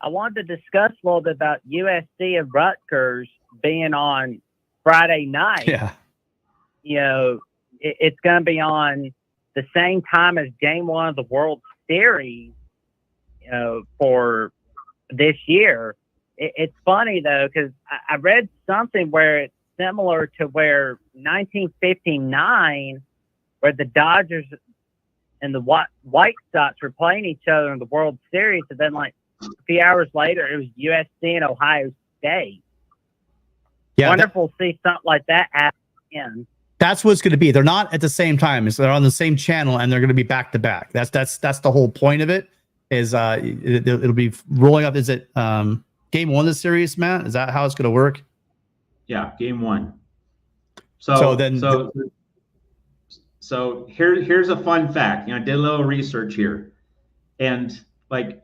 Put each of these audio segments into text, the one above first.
I wanted to discuss a little bit about USC and Rutgers being on Friday night. Yeah. It's going to be on the same time as Game 1 of the World Series, for this year. It's funny, though, because I read something where it's similar to where 1959, where the Dodgers and the White Sox were playing each other in the World Series, and then like a few hours later, it was USC and Ohio State. Yeah, wonderful to see something like that happen again. That's what it's going to be. They're not at the same time. So they're on the same channel, and they're going to be back to back. That's the whole point of it. Is it'll be rolling up? Is it Game 1 of the series, Matt? Is that how it's going to work? Yeah, Game 1. So here's a fun fact. I did a little research here, and like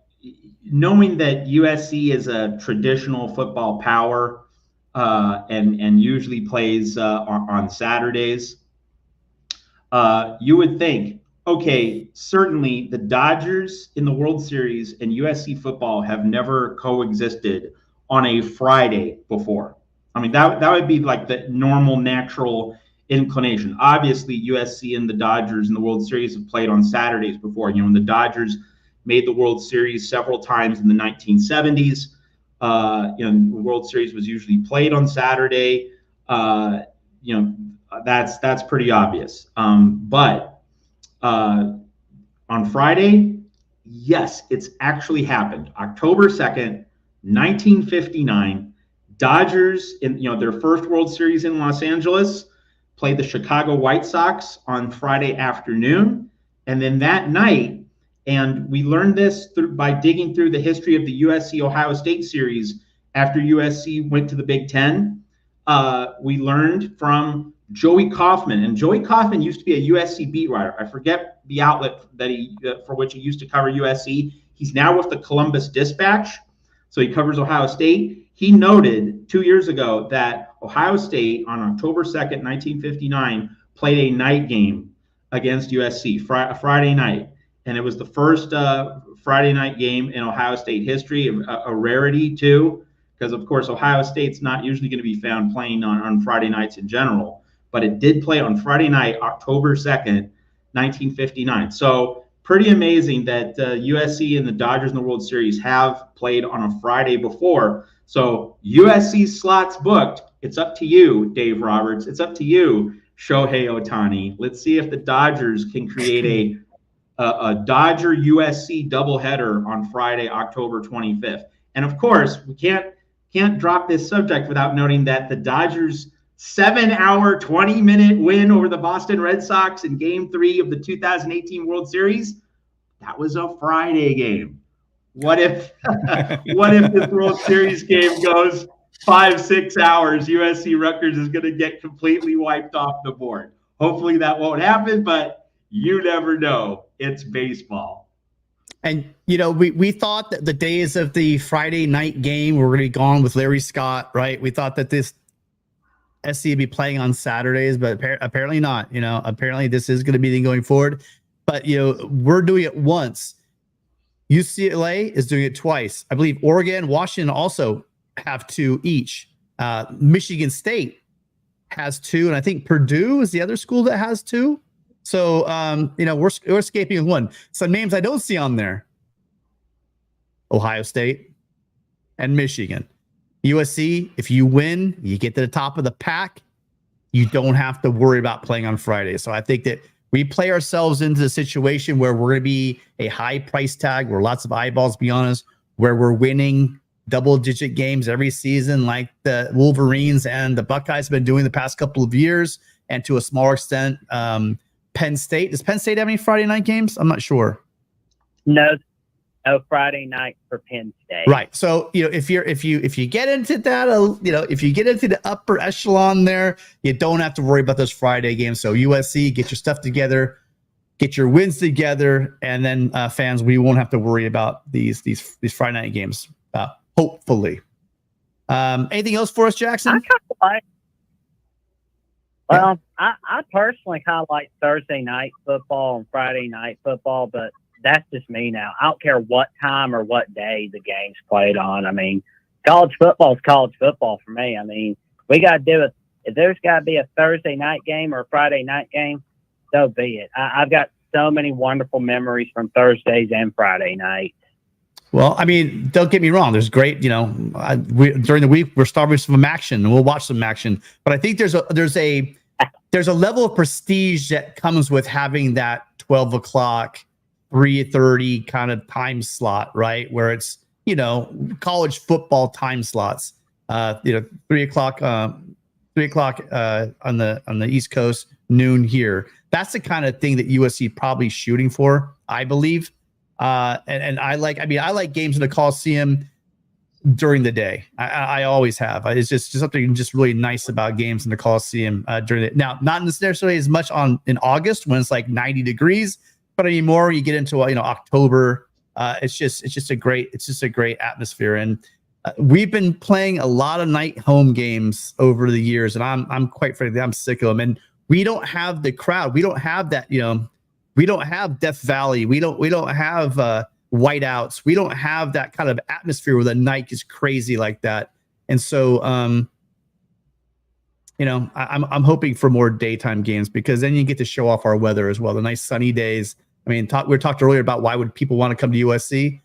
knowing that USC is a traditional football power, and usually plays on Saturdays, you would think, okay, certainly the Dodgers in the World Series and USC football have never coexisted on a Friday before. I mean, that would be like the normal, natural inclination. Obviously, USC and the Dodgers in the World Series have played on Saturdays before. When the Dodgers made the World Series several times in the 1970s, the World Series was usually played on Saturday. That's pretty obvious. But on Friday, yes, it's actually happened. October 2nd, 1959, Dodgers in their first World Series in Los Angeles played the Chicago White Sox on Friday afternoon. And then that night, and we learned this by digging through the history of the USC-Ohio State series after USC went to the Big Ten. We learned from Joey Kaufman, and Joey Kaufman used to be a USC beat writer. I forget the outlet that for which he used to cover USC. He's now with the Columbus Dispatch, so he covers Ohio State. He noted 2 years ago that Ohio State on October 2nd, 1959, played a night game against USC, Friday night. And it was the first Friday night game in Ohio State history, a rarity too, because of course Ohio State's not usually going to be found playing on Friday nights in general, but it did play on Friday night, October 2nd, 1959. So pretty amazing that USC and the Dodgers in the World Series have played on a Friday before. So USC slots booked. It's up to you, Dave Roberts. It's up to you, Shohei Ohtani. Let's see if the Dodgers can create a Dodger USC doubleheader on Friday, October 25th. And of course, we can't drop this subject without noting that the Dodgers 7-hour, 20-minute win over the Boston Red Sox in Game 3 of the 2018 World Series, that was a Friday game. What if this World Series game goes 5-6 hours? USC Rutgers is going to get completely wiped off the board. Hopefully that won't happen, but you never know. It's baseball. And, we thought that the days of the Friday night game were going to be gone with Larry Scott, right? We thought that this SC would be playing on Saturdays, but apparently not. Apparently this is going to be the going forward. But, we're doing it once. UCLA is doing it twice. I believe Oregon, Washington also have 2 each. Michigan State has 2, and I think Purdue is the other school that has 2. So, we're escaping with 1. Some names I don't see on there: Ohio State and Michigan. USC, if you win, you get to the top of the pack. You don't have to worry about playing on Friday. So I think that we play ourselves into the situation where we're going to be a high price tag, where lots of eyeballs, be honest, where we're winning double-digit games every season like the Wolverines and the Buckeyes have been doing the past couple of years, and to a smaller extent, Penn State. Does Penn State have any Friday night games? I'm not sure. No Friday night for Penn State. Right. So, if you get into that, if you get into the upper echelon there, you don't have to worry about those Friday games. So USC, get your stuff together, get your wins together, and then fans, we won't have to worry about these Friday night games. Hopefully. Anything else for us, Jackson? I personally kind of like Thursday night football and Friday night football, but that's just me now. I don't care what time or what day the game's played on. I mean, college football is college football for me. I mean, we got to do it. If there's got to be a Thursday night game or a Friday night game, so be it. I've got so many wonderful memories from Thursdays and Friday nights. Well, I mean, don't get me wrong. There's great, during the week we're starving for some action, and we'll watch some action. But I think there's a level of prestige that comes with having that 12 o'clock, 3:30 kind of time slot, right? Where it's college football time slots. 3:00 on the East Coast, noon here. That's the kind of thing that USC probably shooting for, I believe. And I like games in the Coliseum during the day. I always have. It's just something just really nice about games in the Coliseum during it. Now, not necessarily as much in August when it's like 90 degrees, but anymore you get into October. It's just a great atmosphere. And we've been playing a lot of night home games over the years, and I'm quite frankly I'm sick of them. And we don't have the crowd. We don't have that. We don't have Death Valley. We don't have whiteouts. We don't have that kind of atmosphere where the night is crazy like that. And so, I'm hoping for more daytime games, because then you get to show off our weather as well. The nice sunny days. I mean, we talked earlier about why would people want to come to USC?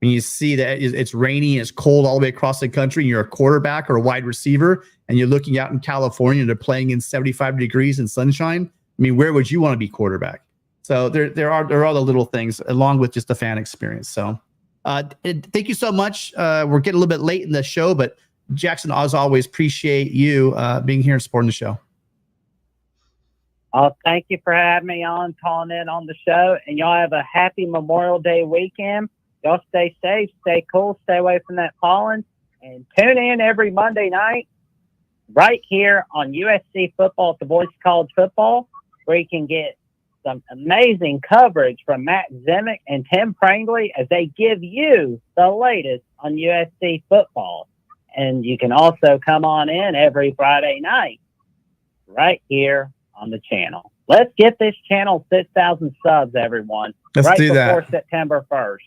When you see that it's rainy and it's cold all the way across the country, and you're a quarterback or a wide receiver, and you're looking out in California and they're playing in 75 degrees and sunshine. I mean, where would you want to be quarterback? So there are the little things along with just the fan experience. So thank you so much. We're getting a little bit late in the show, but Jackson, as always, appreciate you being here and supporting the show. Oh, thank you for having me on, calling in on the show, and y'all have a happy Memorial Day weekend. Y'all stay safe, stay cool, stay away from that pollen, and tune in every Monday night right here on USC Football at the Voice of College Football, where you can get some amazing coverage from Matt Zemek and Tim Prangley as they give you the latest on USC football. And you can also come on in every Friday night right here on the channel. Let's get this channel 6,000 subs, everyone. Let's do that before September 1st.